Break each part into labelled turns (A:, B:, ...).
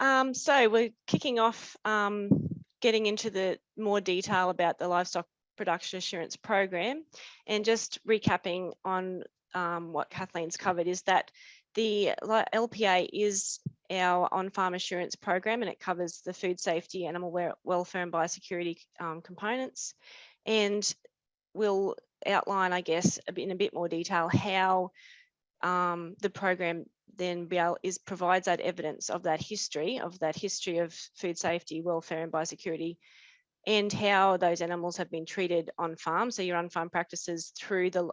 A: So we're kicking off getting into the more detail about the livestock production assurance program, and just recapping on what Kathleen's covered is that the LPA is our on-farm assurance program, and it covers the food safety, animal welfare and biosecurity components, and we'll outline, I guess, in a bit more detail how the program then provides that evidence of that history of food safety, welfare and biosecurity, and how those animals have been treated on farm. So your on-farm practices through the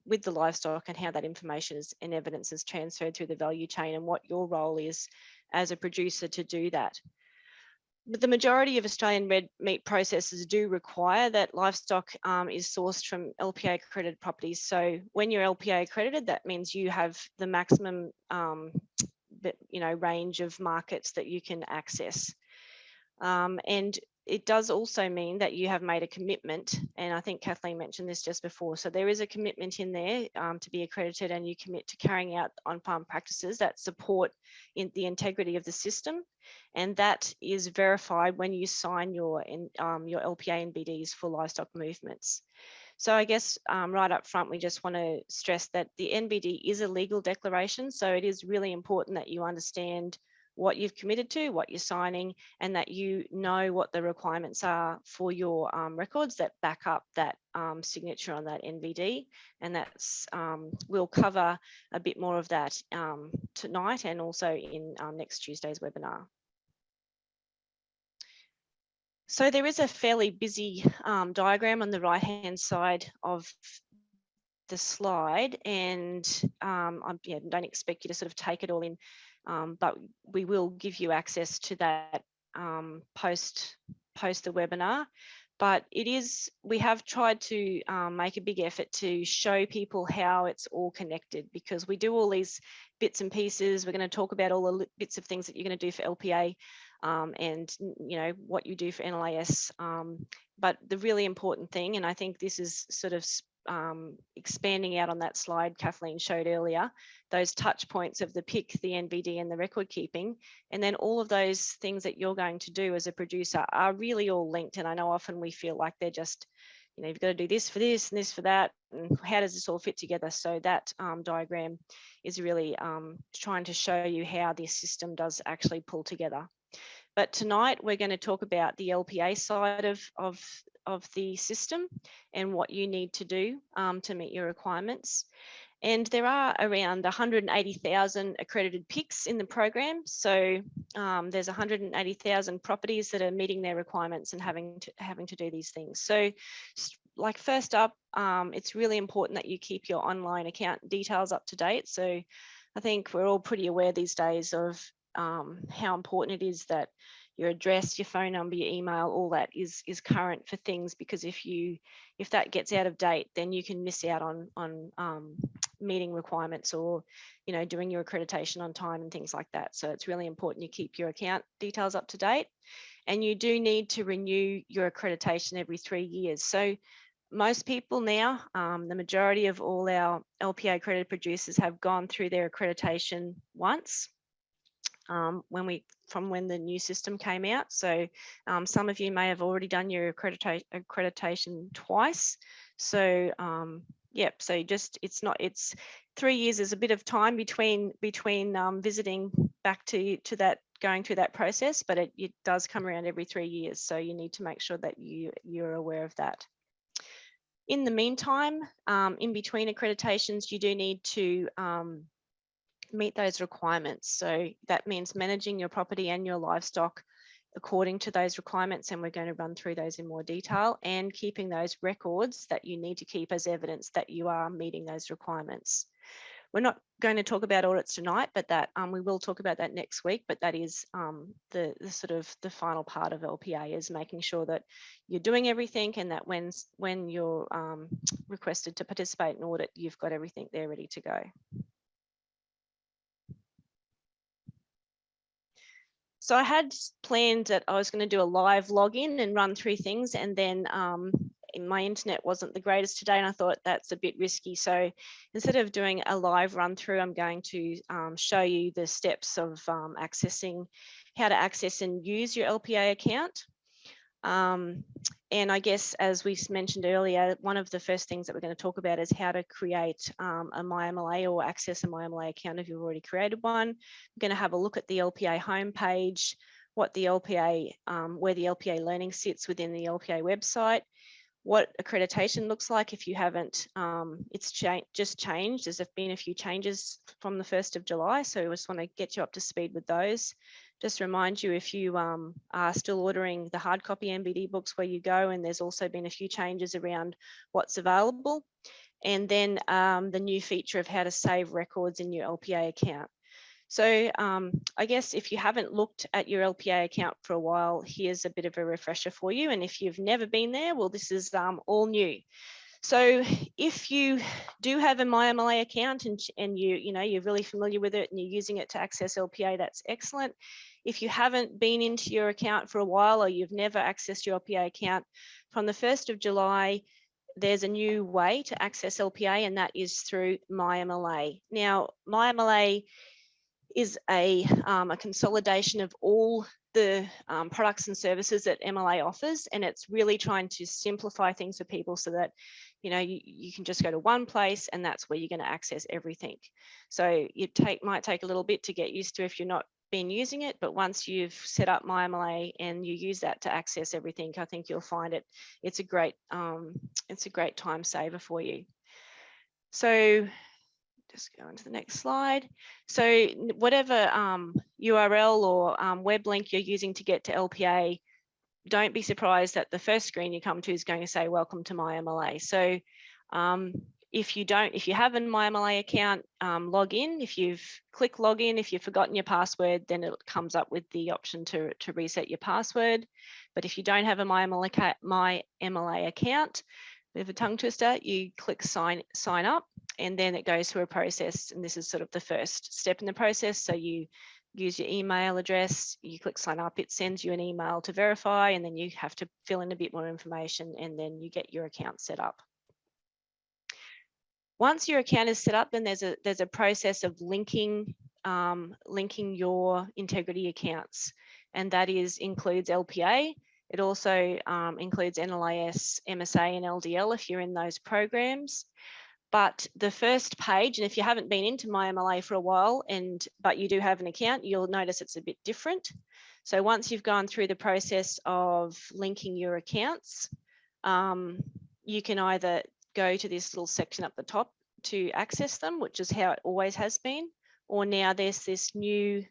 A: with the livestock, and how that information and evidence is transferred through the value chain, and what your role is as a producer to do that. But the majority of Australian red meat processors do require that livestock is sourced from LPA accredited properties. So when you're LPA accredited, that means you have the maximum range of markets that you can access. And it does also mean that you have made a commitment, and I think Kathleen mentioned this just before. So there is a commitment in there to be accredited, and you commit to carrying out on-farm practices that support the integrity of the system, and that is verified when you sign your LPA NBDs for livestock movements. So I guess right up front, we just want to stress that the NBD is a legal declaration, so it is really important that you understand what you've committed to, what you're signing, and that you know what the requirements are for your records that back up that signature on that NBD. And that's we'll cover a bit more of that tonight, and also in next Tuesday's webinar. So there is a fairly busy diagram on the right-hand side of the slide, and I don't expect you to sort of take it all in, but we will give you access to that post the webinar. But we have tried to make a big effort to show people how it's all connected, because we do all these bits and pieces. We're going to talk about all the bits of things that you're going to do for LPA, and what you do for NLAS. But the really important thing, and I think this is sort of expanding out on that slide Kathleen showed earlier, those touch points of the PIC, the NBD and the record keeping, and then all of those things that you're going to do as a producer are really all linked. And I know often we feel like they're just, you've got to do this for this and this for that, and how does this all fit together? So that diagram is really trying to show you how this system does actually pull together. But tonight we're going to talk about the LPA side of the system and what you need to do to meet your requirements. And there are around 180,000 accredited PICs in the program. So there's 180,000 properties that are meeting their requirements and having to do these things. So like first up, it's really important that you keep your online account details up to date. So I think we're all pretty aware these days of how important it is that your address, your phone number, your email, all that is current for things, because if that gets out of date, then you can miss out on meeting requirements, or doing your accreditation on time and things like that. So it's really important you keep your account details up to date, and you do need to renew your accreditation every 3 years. So most people now, the majority of all our LPA accredited producers have gone through their accreditation once. From when the new system came out. So some of you may have already done your accreditation twice. So so it's 3 years is a bit of time between visiting back to that, going through that process, but it does come around every 3 years. So you need to make sure that you're aware of that. In the meantime, in between accreditations, you do need to meet those requirements. So that means managing your property and your livestock according to those requirements, and we're going to run through those in more detail, and keeping those records that you need to keep as evidence that you are meeting those requirements. We're not going to talk about audits tonight, but that we will talk about that next week. But that is the sort of the final part of LPA, is making sure that you're doing everything, and that when you're requested to participate in audit, you've got everything there ready to go. So I had planned that I was going to do a live login and run through things, and then my internet wasn't the greatest today, and I thought that's a bit risky. So instead of doing a live run through, I'm going to show you the steps of accessing, how to access and use your LPA account. And I guess, as we mentioned earlier, one of the first things that we're going to talk about is how to create a MyMLA or access a MyMLA account if you've already created one. We're going to have a look at the LPA homepage, what the LPA, where the LPA learning sits within the LPA website, what accreditation looks like if you haven't, it's just changed. There's been a few changes from the 1st of July, so I just want to get you up to speed with those. Just remind you, if you are still ordering the hard copy MBD books, where you go, and there's also been a few changes around what's available. And then the new feature of how to save records in your LPA account. So I guess if you haven't looked at your LPA account for a while, here's a bit of a refresher for you. And if you've never been there, well, this is all new. So if you do have a MyMLA account and you're really familiar with it and you're using it to access LPA, that's excellent. If you haven't been into your account for a while, or you've never accessed your LPA account, from the 1st of July, there's a new way to access LPA, and that is through MyMLA. Now, MyMLA is a consolidation of all the products and services that MLA offers, and it's really trying to simplify things for people so that you can just go to one place and that's where you're going to access everything. So it might take a little bit to get used to if you're not been using it, but once you've set up MyMLA and you use that to access everything, I think you'll find it's a great time saver for you. So just go into the next slide. So whatever URL or web link you're using to get to LPA, don't be surprised that the first screen you come to is going to say welcome to MyMLA. So if you have a MyMLA account, log in. If you've clicked login, if you've forgotten your password, then it comes up with the option to reset your password. But if you don't have a MyMLA account, bit of a tongue twister, you click sign up, and then it goes through a process, and this is sort of the first step in the process. So you use your email address, you click sign up, it sends you an email to verify, and then you have to fill in a bit more information, and then you get your account set up. Once your account is set up, then there's a process of linking your integrity accounts, and that includes LPA. It also includes NLIS, MSA, and LDL if you're in those programs. But the first page, and if you haven't been into MyMLA for a while, but you do have an account, you'll notice it's a bit different. So once you've gone through the process of linking your accounts, you can either go to this little section up the top to access them, which is how it always has been, or now there's this new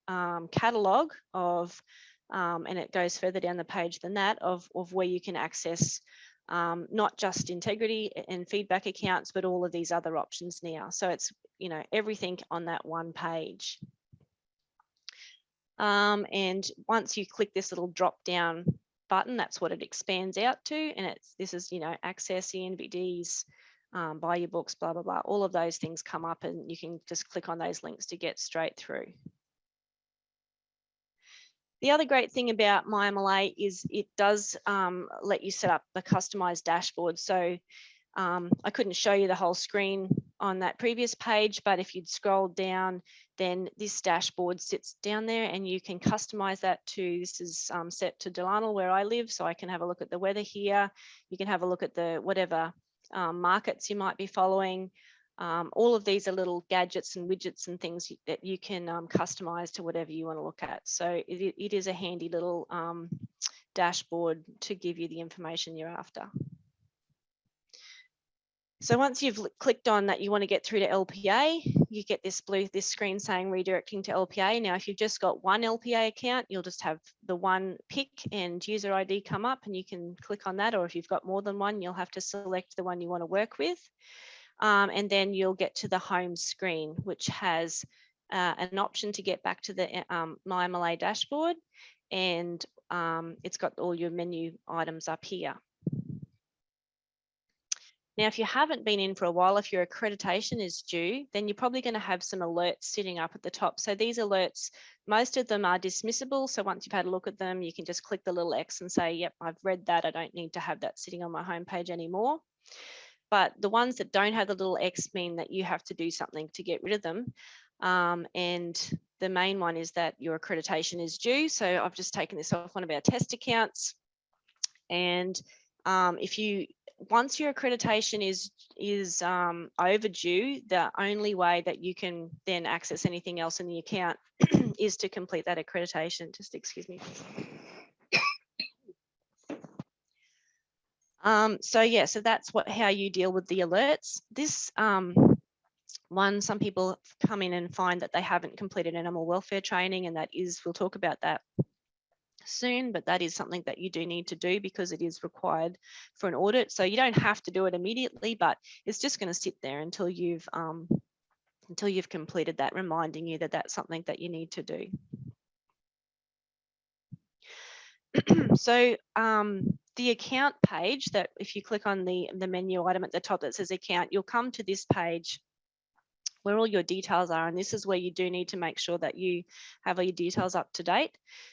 A: catalogue of, and it goes further down the page than that, of where you can access not just integrity and feedback accounts, but all of these other options now. So it's everything on that one page. And once you click this little drop down button, that's what it expands out to, and this is access the NVDs, buy your books, blah blah blah. All of those things come up, and you can just click on those links to get straight through. The other great thing about MyMLA is it does let you set up the customized dashboard. So I couldn't show you the whole screen on that previous page, but if you'd scroll down, then this dashboard sits down there, and you can customize that to, this is set to Delanal where I live, so I can have a look at the weather here. You can have a look at the whatever markets you might be following. All of these are little gadgets and widgets and things that you can customize to whatever you want to look at. So it is a handy little dashboard to give you the information you're after. So once you've clicked on that you want to get through to LPA, you get this screen saying redirecting to LPA. Now, if you've just got one LPA account, you'll just have the one pick and user ID come up, and you can click on that. Or if you've got more than one, you'll have to select the one you want to work with. And then you'll get to the home screen, which has an option to get back to the MyMLA dashboard, and it's got all your menu items up here. Now, if you haven't been in for a while, if your accreditation is due, then you're probably going to have some alerts sitting up at the top. So these alerts, most of them are dismissible. So once you've had a look at them, you can just click the little X and say, yep, I've read that. I don't need to have that sitting on my homepage anymore. But the ones that don't have the little X mean that you have to do something to get rid of them. And the main one is that your accreditation is due. So I've just taken this off one of our test accounts. And once your accreditation is overdue, the only way that you can then access anything else in the account is to complete that accreditation. Just excuse me. So that's how you deal with the alerts. This one, some people come in and find that they haven't completed animal welfare training, and we'll talk about that soon, but that is something that you do need to do because it is required for an audit. So you don't have to do it immediately, but it's just going to sit there until you've completed that, reminding you that that's something that you need to do. So the account page, that if you click on the menu item at the top that says account, you'll come to this page where all your details are, and this is where you do need to make sure that you have all your details up to date.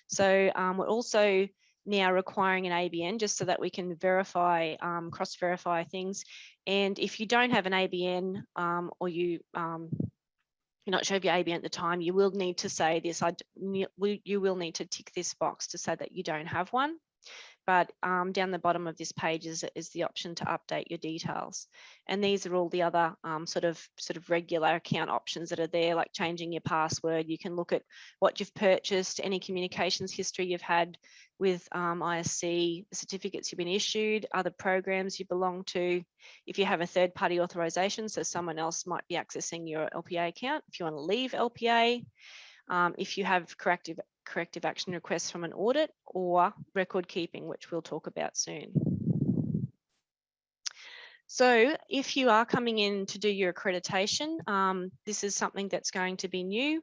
A: So we're also now requiring an ABN just so that we can verify, cross-verify things. And if you don't have an ABN or you're not sure of your ABN at the time, you will need to say this. You will need to tick this box to say that you don't have one. But down the bottom of this page is the option to update your details. And these are all the other sort of regular account options that are there, like changing your password. You can look at what you've purchased, any communications history you've had with ISC, certificates you've been issued, other programs you belong to. If you have a third-party authorization, so someone else might be accessing your LPA account. If you want to leave LPA, if you have corrective action requests from an audit, or record keeping, which we'll talk about soon. So if you are coming in to do your accreditation, this is something that's going to be new.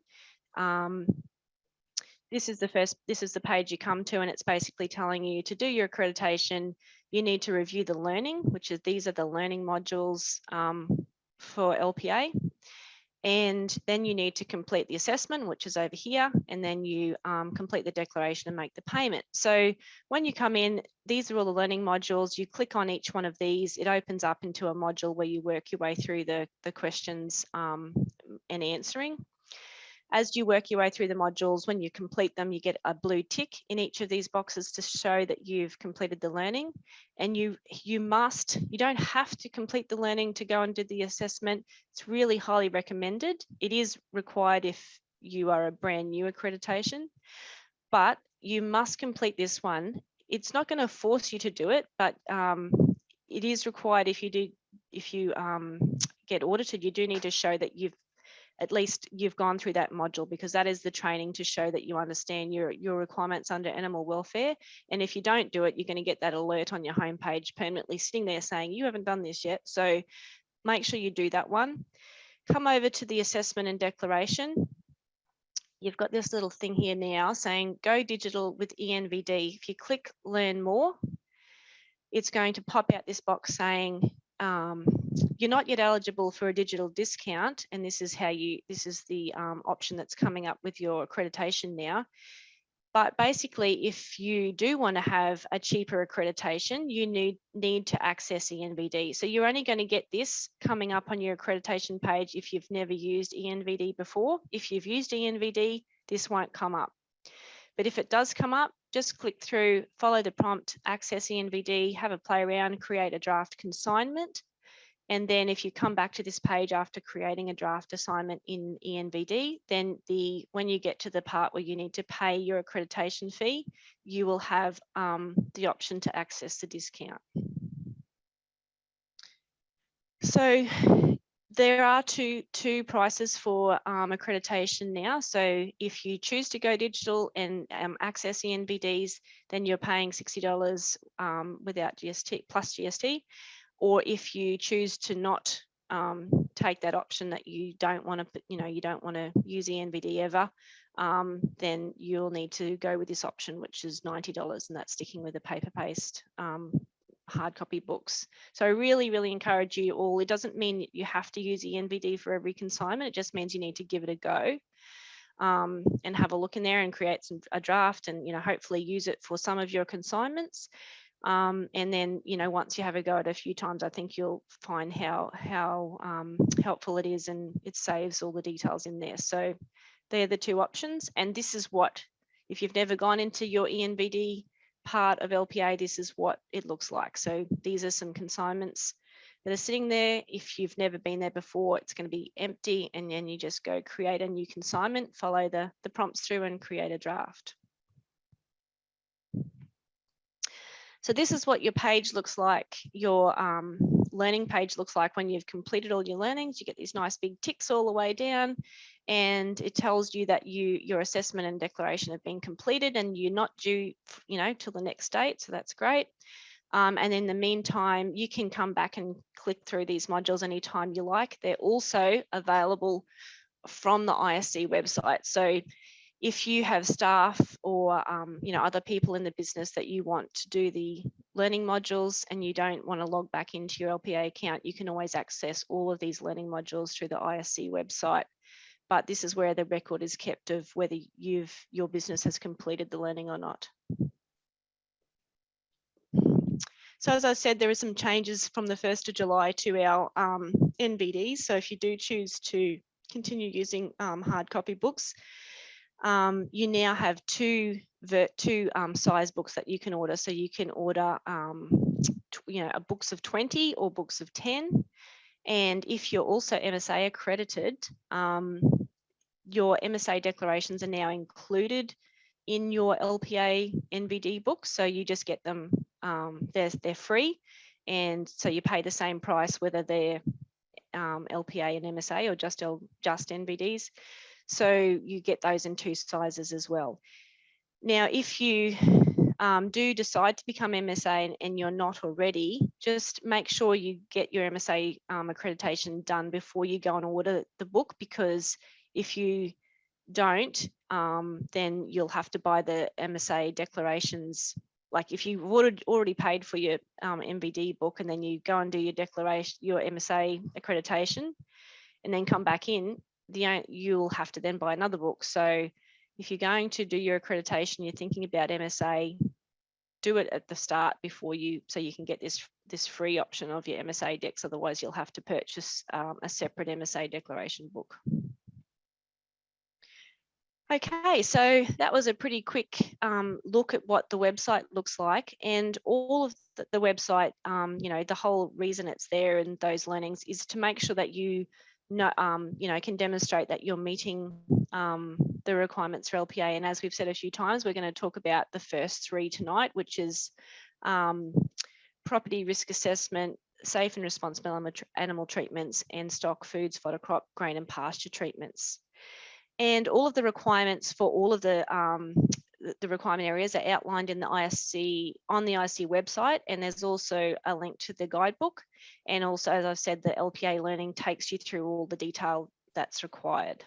A: This is the page you come to, and it's basically telling you to do your accreditation, you need to review the learning, these are the learning modules for LPA. And then you need to complete the assessment, which is over here, and then you complete the declaration and make the payment. So when you come in, these are all the learning modules. You click on each one of these, it opens up into a module where you work your way through the questions and answering. As you work your way through the modules, when you complete them, you get a blue tick in each of these boxes to show that you've completed the learning. And you don't have to complete the learning to go and do the assessment. It's really highly recommended. It is required if you are a brand new accreditation, but you must complete this one. It's not going to force you to do it, but it is required if you get audited. You do need to show that you've gone through that module, because that is the training to show that you understand your requirements under animal welfare. And if you don't do it, you're going to get that alert on your homepage permanently sitting there saying you haven't done this yet. So make sure you do that one. Come over to the assessment and declaration. You've got this little thing here now saying go digital with ENVD. If you click learn more, it's going to pop out this box saying you're not yet eligible for a digital discount, and this is the option that's coming up with your accreditation now. But basically, if you do want to have a cheaper accreditation, you need to access ENVD. So you're only going to get this coming up on your accreditation page if you've never used ENVD before. If you've used ENVD, this won't come up. But if it does come up, just click through, follow the prompt, access ENVD, have a play around, create a draft consignment. And then if you come back to this page after creating a draft assignment in ENVD, then when you get to the part where you need to pay your accreditation fee, you will have the option to access the discount. So there are two prices for accreditation now. So if you choose to go digital and access ENVDs, then you're paying $60 without GST plus GST. Or if you choose to not take that option, that you don't want to use ENVD ever, then you'll need to go with this option, which is $90, and that's sticking with the paper-based hard copy books. So I really, really encourage you all. It doesn't mean that you have to use the NBD for every consignment. It just means you need to give it a go. And have a look in there and create a draft, and hopefully use it for some of your consignments. And then once you have a go at it a few times, I think you'll find how helpful it is, and it saves all the details in there. So they're the two options, and this is what, if you've never gone into your ENBD part of LPA, this is what it looks like. So these are some consignments that are sitting there. If you've never been there before, it's going to be empty, and then you just go create a new consignment, follow the prompts through, and create a draft. So this is what your page looks like, your learning page looks like when you've completed all your learnings. You get these nice big ticks all the way down, and it tells you that your assessment and declaration have been completed, and you're not due, till the next date. So that's great. And in the meantime, you can come back and click through these modules anytime you like. They're also available from the ISC website. So if you have staff or other people in the business that you want to do the learning modules and you don't want to log back into your LPA account, you can always access all of these learning modules through the ISC website. But this is where the record is kept of whether your business has completed the learning or not. So as I said, there are some changes from the 1st of July to our NBDs. So if you do choose to continue using hard copy books, you now have two size books that you can order. So you can order books of 20 or books of 10. And if you're also MSA accredited, your MSA declarations are now included in your LPA NBD books. So you just get them, they're free. And so you pay the same price whether they're LPA and MSA or just NBDs. So you get those in two sizes as well. Now, if you do decide to become MSA and you're not already, just make sure you get your MSA accreditation done before you go and order the book, because if you don't, then you'll have to buy the MSA declarations. Like if you've already paid for your MBD book and then you go and do your declaration, your MSA accreditation, and then come back in, you'll have to then buy another book. So if you're going to do your accreditation, you're thinking about MSA, do it at the start before so you can get this free option of your MSA decks. Otherwise, you'll have to purchase a separate MSA declaration book. Okay, so that was a pretty quick look at what the website looks like, and all of the website, the whole reason it's there and those learnings is to make sure that you can demonstrate that you're meeting the requirements for LPA. And as we've said a few times, we're going to talk about the first three tonight, which is property risk assessment, safe and responsible animal treatments, and stock foods, fodder crop, grain and pasture treatments. And all of the requirements for all of the requirement areas are outlined in the ISC on the ISC website, and there's also a link to the guidebook. And also, as I've said, the LPA learning takes you through all the detail that's required.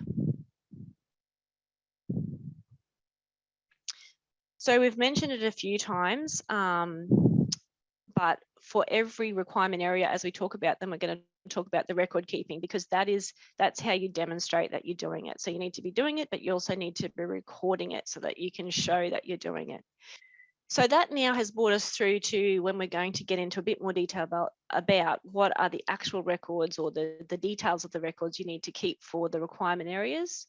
A: So we've mentioned it a few times, but for every requirement area, as we talk about them, we're going to talk about the record keeping, because that's how you demonstrate that you're doing it. So you need to be doing it, but you also need to be recording it so that you can show that you're doing it. So that now has brought us through to when we're going to get into a bit more detail about what are the actual records or the details of the records you need to keep for the requirement areas.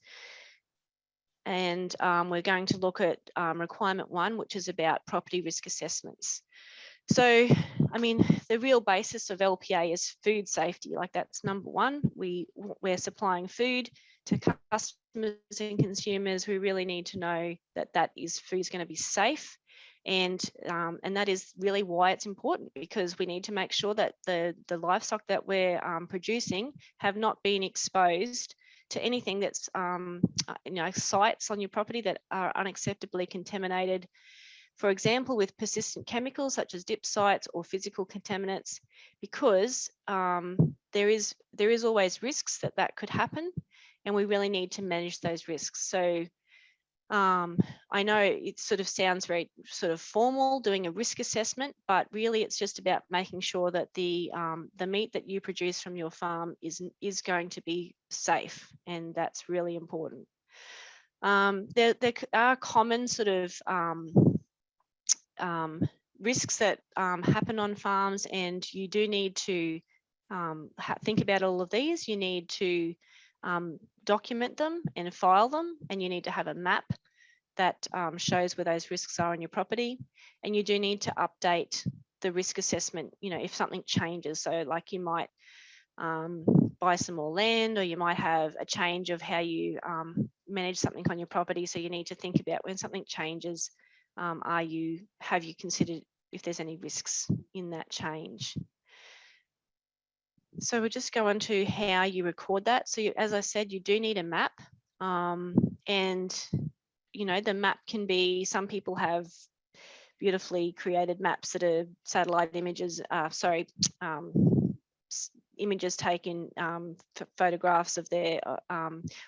A: And we're going to look at requirement 1, which is about property risk assessments. So, I mean, the real basis of LPA is food safety. Like, that's number one. We're supplying food to customers and consumers. We really need to know that food's going to be safe. And that is really why it's important, because we need to make sure that the livestock that we're producing have not been exposed to anything that's, sites on your property that are unacceptably contaminated. For example, with persistent chemicals such as dip sites or physical contaminants, because there is always risks that could happen, and we really need to manage those risks. So I know it sort of sounds very sort of formal, doing a risk assessment, but really it's just about making sure that the meat that you produce from your farm is going to be safe, and that's really important. There are common sort of risks that happen on farms, and you do need to think about all of these. You need to document them and file them, and you need to have a map that shows where those risks are on your property. And you do need to update the risk assessment, you know, if something changes. So like you might buy some more land, or you might have a change of how you manage something on your property. So you need to think about when something changes, have you considered if there's any risks in that change? So we'll just go on to how you record that. So as I said, you do need a map, and you know, the map can be, some people have beautifully created maps that are satellite images, images taken, photographs of their,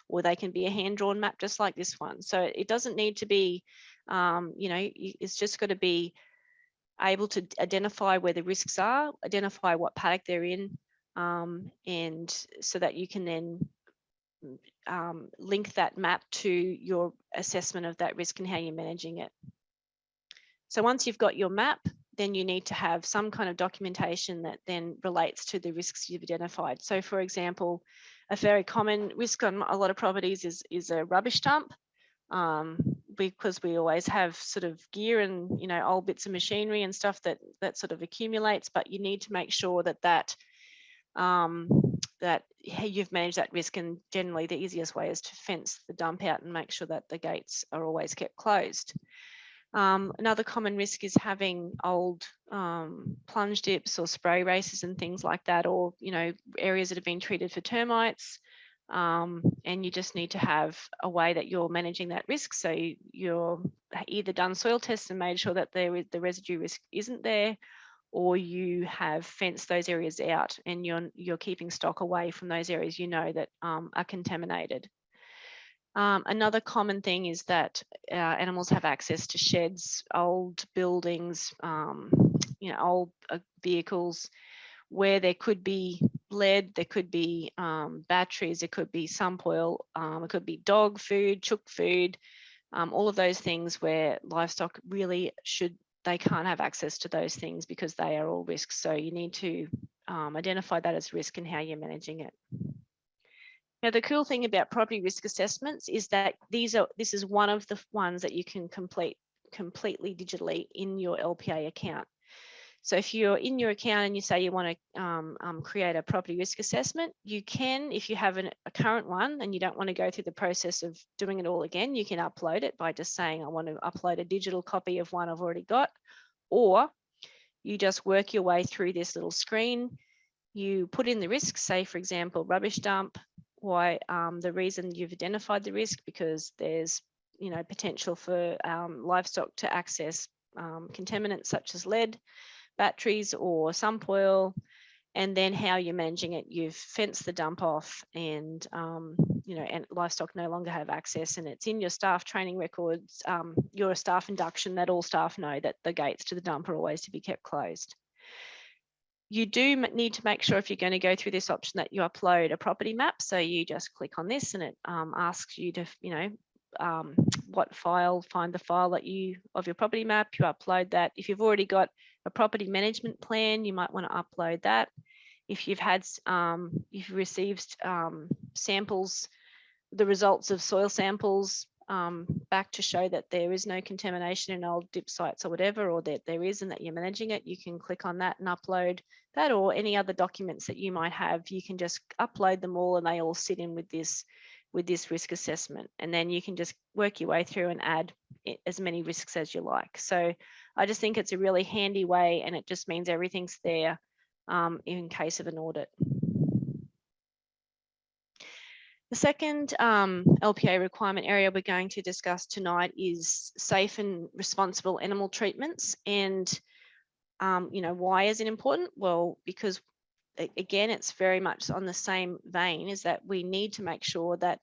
A: or they can be a hand-drawn map just like this one. So it doesn't need to be, you know, it's just got to be able to identify where the risks are, identify what paddock they're in, and so that you can then link that map to your assessment of that risk and how you're managing it. So once you've got your map, then you need to have some kind of documentation that then relates to the risks you've identified. So for example, a very common risk on a lot of properties is a rubbish dump, because we always have sort of gear and, you know, old bits of machinery and stuff that sort of accumulates, but you need to make sure that you've managed that risk, and generally the easiest way is to fence the dump out and make sure that the gates are always kept closed. Another common risk is having old plunge dips or spray races and things like that, or, you know, areas that have been treated for termites, and you just need to have a way that you're managing that risk. So you're either done soil tests and made sure that the residue risk isn't there, or you have fenced those areas out and you're keeping stock away from those areas you know that are contaminated. Another common thing is that animals have access to sheds, old buildings, you know, old vehicles, where there could be lead, there could be batteries, there could be sump oil, it could be dog food, chook food, all of those things where livestock really they can't have access to those things because they are all risks. So you need to identify that as risk and how you're managing it. Now, the cool thing about property risk assessments is that this is one of the ones that you can complete completely digitally in your LPA account. So if you're in your account and you say you want to create a property risk assessment, you can, if you have a current one and you don't want to go through the process of doing it all again, you can upload it by just saying, I want to upload a digital copy of one I've already got, or you just work your way through this little screen. You put in the risks, say, for example, rubbish dump, why the reason you've identified the risk, because there's, you know, potential for livestock to access contaminants such as lead, batteries or sump oil, and then how you're managing it. You've fenced the dump off, and you know, and livestock no longer have access, and it's in your staff training records, your staff induction, that all staff know that the gates to the dump are always to be kept closed. You do need to make sure, if you're going to go through this option, that you upload a property map. So you just click on this and it asks you to, you know, what file, find the file that of your property map, you upload that. If you've already got a property management plan, you might want to upload that. If you've had, you've received samples, the results of soil samples back to show that there is no contamination in old dip sites or whatever, or that there is and that you're managing it, you can click on that and upload that, or any other documents that you might have. You can just upload them all and they all sit in with this risk assessment, and then you can just work your way through and add as many risks as you like. So I just think it's a really handy way, and it just means everything's there in case of an audit. The second LPA requirement area we're going to discuss tonight is safe and responsible animal treatments. And, you know, why is it important? Well, because again, it's very much on the same vein, is that we need to make sure that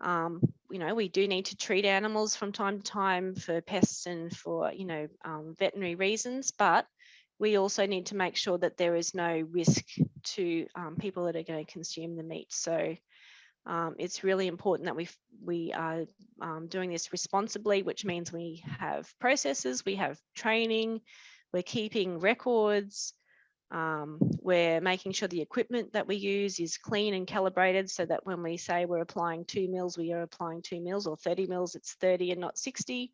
A: You know, we do need to treat animals from time to time for pests and for, you know, veterinary reasons, but we also need to make sure that there is no risk to people that are going to consume the meat. So it's really important that we are doing this responsibly, which means we have processes, we have training, we're keeping records, we're making sure the equipment that we use is clean and calibrated so that when we say we're applying 2 mils, we are applying 2 mils, or 30 mils, it's 30 and not 60.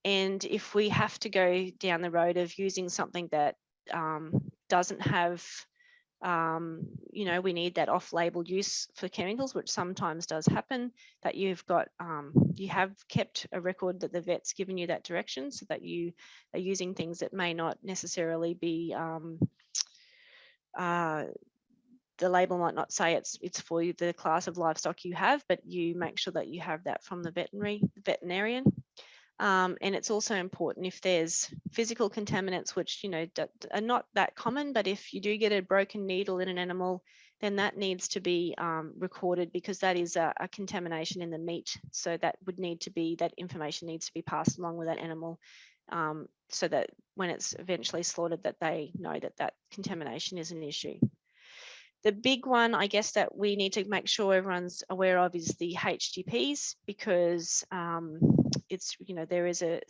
A: And if we have to go down the road of using something that doesn't have, you know, we need that off-label use for chemicals, which sometimes does happen, that you've got, you have kept a record that the vet's given you that direction so that you are using things that may not necessarily be, the label might not say it's for the class of livestock you have, but you make sure that you have that from the veterinarian. And it's also important if there's physical contaminants, which, you know, are not that common, but if you do get a broken needle in an animal, then that needs to be recorded, because that is a contamination in the meat. So that would need to be, that information needs to be passed along with that animal, so that when it's eventually slaughtered, that they know that that contamination is an issue. The big one, I guess, that we need to make sure everyone's aware of is the HGPs, because it's, you know, there is a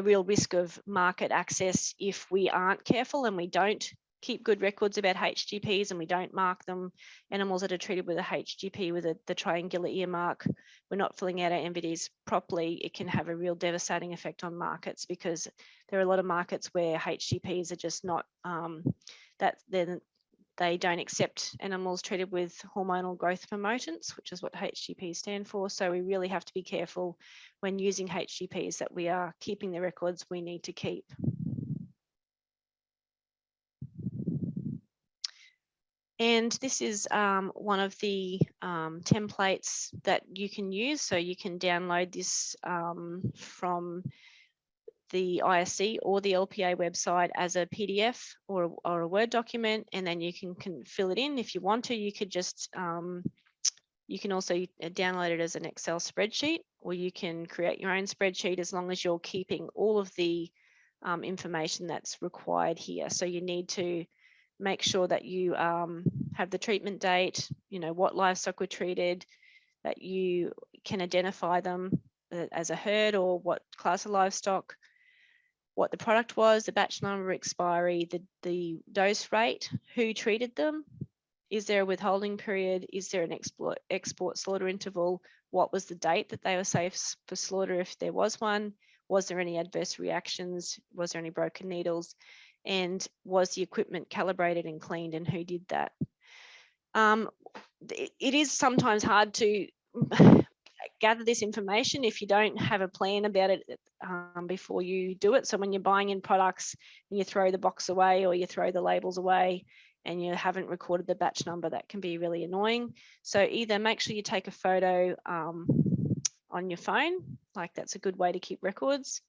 A: real risk of market access if we aren't careful and we don't keep good records about HGPs and we don't mark them. Animals that are treated with a HGP with the triangular ear mark, we're not filling out our MVDs properly, it can have a real devastating effect on markets, because there are a lot of markets where HGPs are just not, that then they don't accept animals treated with hormonal growth promotants, which is what HGPs stand for. So we really have to be careful when using HGPs that we are keeping the records we need to keep. And this is one of the templates that you can use. So you can download this from the ISC or the LPA website as a PDF or a Word document, and then you can fill it in if you want to. You could just, you can also download it as an Excel spreadsheet, or you can create your own spreadsheet as long as you're keeping all of the information that's required here. So you need to make sure that you have the treatment date, you know, what livestock were treated, that you can identify them as a herd or what class of livestock, what the product was, the batch number, expiry, the dose rate, who treated them, is there a withholding period, is there an export slaughter interval, what was the date that they were safe for slaughter if there was one, was there any adverse reactions, was there any broken needles, and was the equipment calibrated and cleaned, and who did that. It is sometimes hard to gather this information if you don't have a plan about it before you do it. So when you're buying in products and you throw the box away or you throw the labels away and you haven't recorded the batch number, that can be really annoying. So either make sure you take a photo on your phone, like that's a good way to keep records,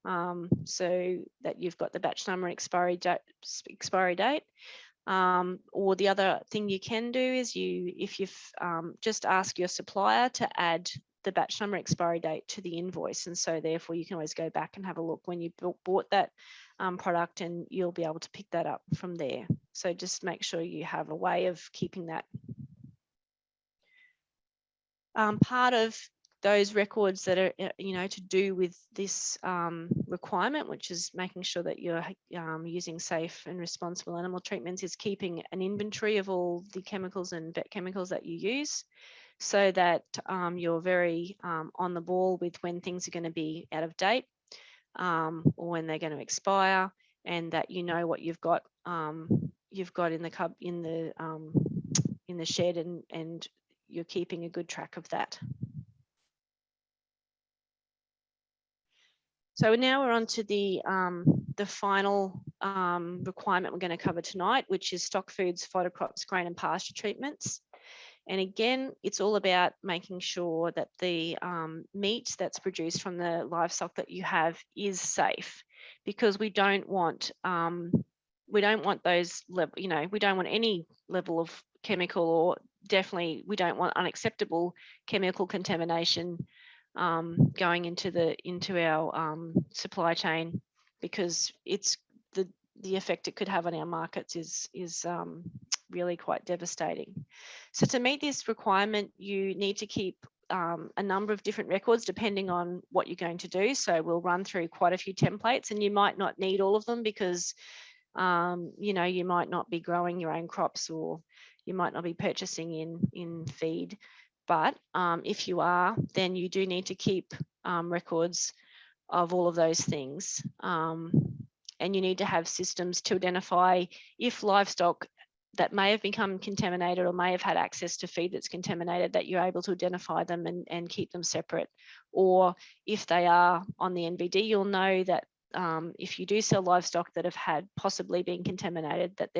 A: so that you've got the batch number and expiry date. Or the other thing you can do is if you've just ask your supplier to add the batch number expiry date to the invoice, and so therefore you can always go back and have a look when you bought that product, and you'll be able to pick that up from there. So just make sure you have a way of keeping that. Part of those records that are, you know, to do with this requirement, which is making sure that you're using safe and responsible animal treatments, is keeping an inventory of all the chemicals and vet chemicals that you use, so that you're very on the ball with when things are going to be out of date or when they're going to expire, and that you know what you've got in the shed, and you're keeping a good track of that. So now we're on to the final requirement we're going to cover tonight, which is stock foods, fodder crops, grain and pasture treatments. And again, it's all about making sure that the meat that's produced from the livestock that you have is safe, because we don't want those, you know, we don't want any level of chemical or definitely we don't want unacceptable chemical contamination going into our supply chain, because it's the effect it could have on our markets is really quite devastating. So to meet this requirement, you need to keep a number of different records depending on what you're going to do. So we'll run through quite a few templates, and you might not need all of them because you know, you might not be growing your own crops, or you might not be purchasing in feed. But if you are, then you do need to keep records of all of those things. And you need to have systems to identify if livestock that may have become contaminated or may have had access to feed that's contaminated, that you're able to identify them and keep them separate. Or if they are on the NVD, you'll know that if you do sell livestock that have had possibly been contaminated, that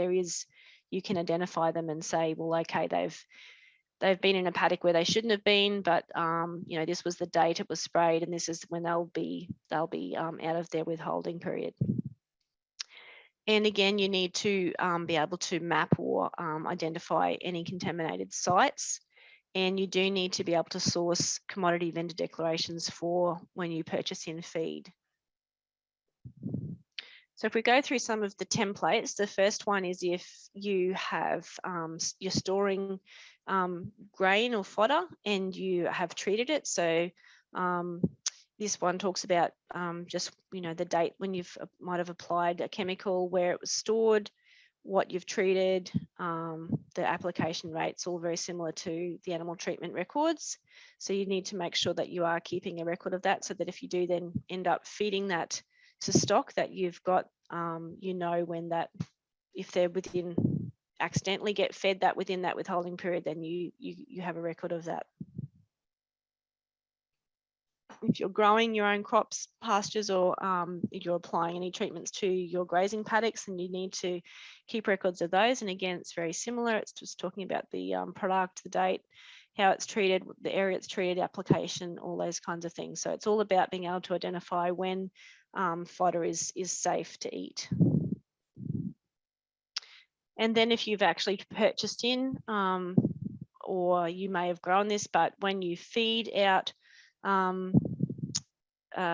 A: you can identify them and say, well, okay, they've been in a paddock where they shouldn't have been, but you know, this was the date it was sprayed, and this is when they'll be out of their withholding period. And again, you need to be able to map or identify any contaminated sites. And you do need to be able to source commodity vendor declarations for when you purchase in feed. So if we go through some of the templates, the first one is if you have, you're storing grain or fodder and you have treated it. So this one talks about just, you know, the date when you've might have applied a chemical, where it was stored, what you've treated, the application rates, all very similar to the animal treatment records. So you need to make sure that you are keeping a record of that, so that if you do then end up feeding that to stock, that you've got, you know, when that, if they're accidentally get fed that within that withholding period, then you have a record of that. If you're growing your own crops, pastures, or you're applying any treatments to your grazing paddocks, then you need to keep records of those. And again, it's very similar. It's just talking about the product, the date, how it's treated, the area it's treated, application, all those kinds of things. So it's all about being able to identify when fodder is safe to eat. And then if you've actually purchased in, or you may have grown this, but when you feed out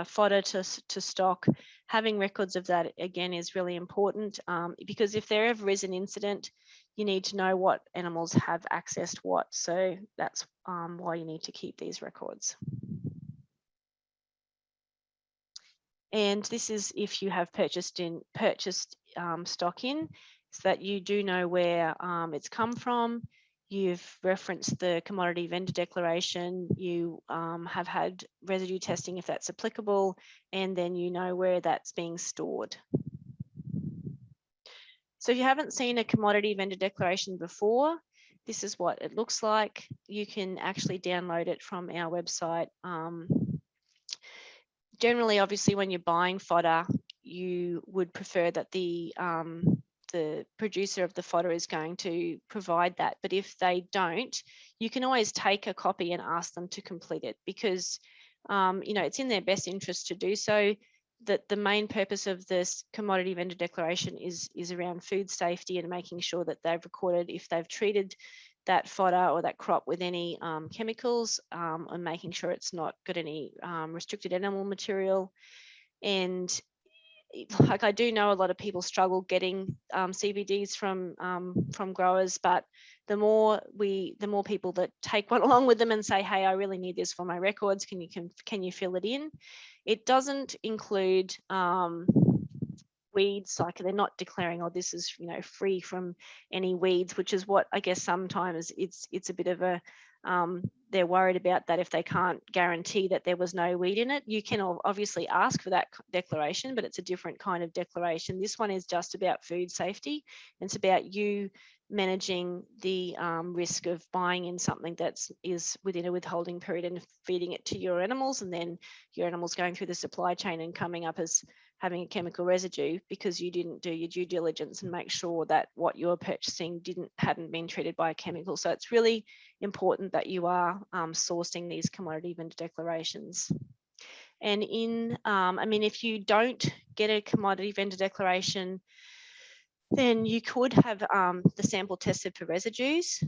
A: fodder to stock, having records of that again is really important, because if there ever is an incident, you need to know what animals have accessed what. So that's why you need to keep these records. And this is if you have purchased stock in, so that you do know where it's come from. You've referenced the commodity vendor declaration, you have had residue testing if that's applicable, and then you know where that's being stored. So if you haven't seen a commodity vendor declaration before, this is what it looks like. You can actually download it from our website. Generally, obviously, when you're buying fodder, you would prefer that the producer of the fodder is going to provide that. But if they don't, you can always take a copy and ask them to complete it, because you know, it's in their best interest to do so. That the main purpose of this commodity vendor declaration is around food safety and making sure that they've recorded if they've treated that fodder or that crop with any chemicals, and making sure it's not got any restricted animal material. And like, I do know a lot of people struggle getting CVDs from growers, but the more people that take one along with them and say, hey, I really need this for my records, can you fill it in? It doesn't include weeds, like they're not declaring, oh, this is, you know, free from any weeds, which is what I guess sometimes it's a bit of a they're worried about, that if they can't guarantee that there was no weed in it. You can obviously ask for that declaration, but it's a different kind of declaration. This one is just about food safety. It's about you managing the risk of buying in something that is within a withholding period and feeding it to your animals, and then your animals going through the supply chain and coming up as having a chemical residue because you didn't do your due diligence and make sure that what you're purchasing hadn't been treated by a chemical. So it's really important that you are sourcing these commodity vendor declarations. And I mean, if you don't get a commodity vendor declaration, then you could have the sample tested for residues.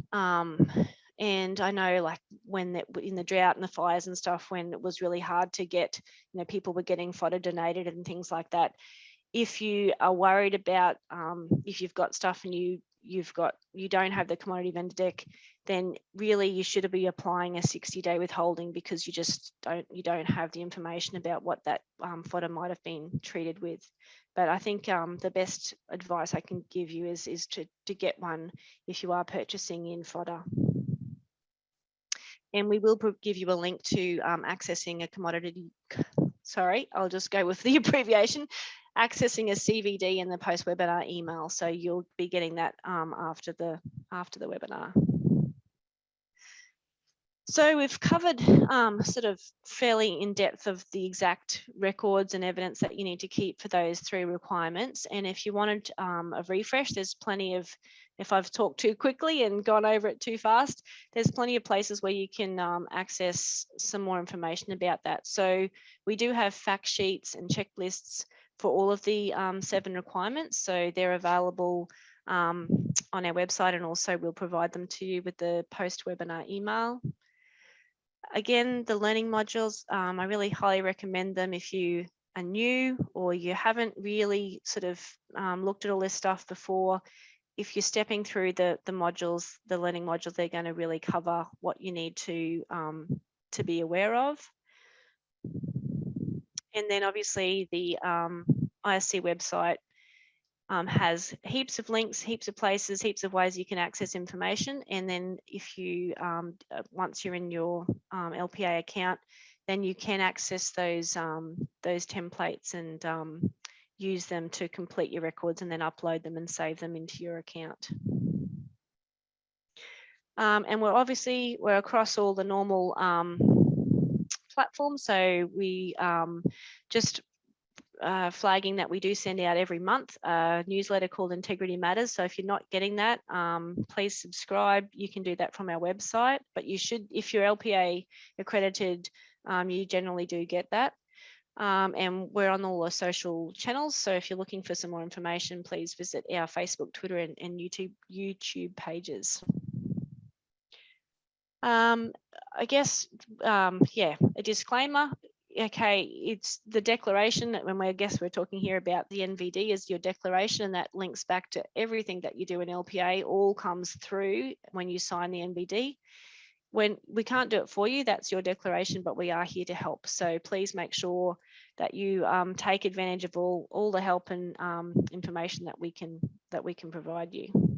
A: And I know, like, when in the drought and the fires and stuff, when it was really hard to get, people were getting fodder donated and things like that. If you are worried about if you've got stuff and you don't have the commodity vendor deck, then really you should be applying a 60-day withholding, because you don't have the information about what that fodder might have been treated with. But I think the best advice I can give you is to get one if you are purchasing in fodder. And we will give you a link to accessing a commodity. Sorry, I'll just go with the abbreviation. Accessing a CVD in the post-webinar email, so you'll be getting that after the webinar. So we've covered sort of fairly in depth of the exact records and evidence that you need to keep for those 3 requirements. And if you wanted a refresh, there's plenty of, if I've talked too quickly and gone over it too fast, there's plenty of places where you can access some more information about that. So we do have fact sheets and checklists for all of the 7 requirements. So they're available on our website, and also we'll provide them to you with the post-webinar email. Again, the learning modules, I really highly recommend them if you are new or you haven't really sort of looked at all this stuff before. If you're stepping through the modules, the learning modules, they're going to really cover what you need to be aware of. And then obviously the ISC website has heaps of links, heaps of places, heaps of ways you can access information. And then if you, once you're in your LPA account, then you can access those templates and use them to complete your records, and then upload them and save them into your account. And we're across all the normal platforms. So we just flagging that we do send out every month a newsletter called Integrity Matters. So if you're not getting that, please subscribe. You can do that from our website, but you should, if you're LPA accredited, you generally do get that. And we're on all the social channels. So if you're looking for some more information, please visit our Facebook, Twitter, and YouTube pages. I guess, yeah, a disclaimer. Okay, it's the declaration that when we're talking here about the NVD is your declaration, and that links back to everything that you do in LPA, all comes through when you sign the NVD. When we can't do it for you, that's your declaration, but we are here to help. So please make sure that you take advantage of all the help and information that we can provide you.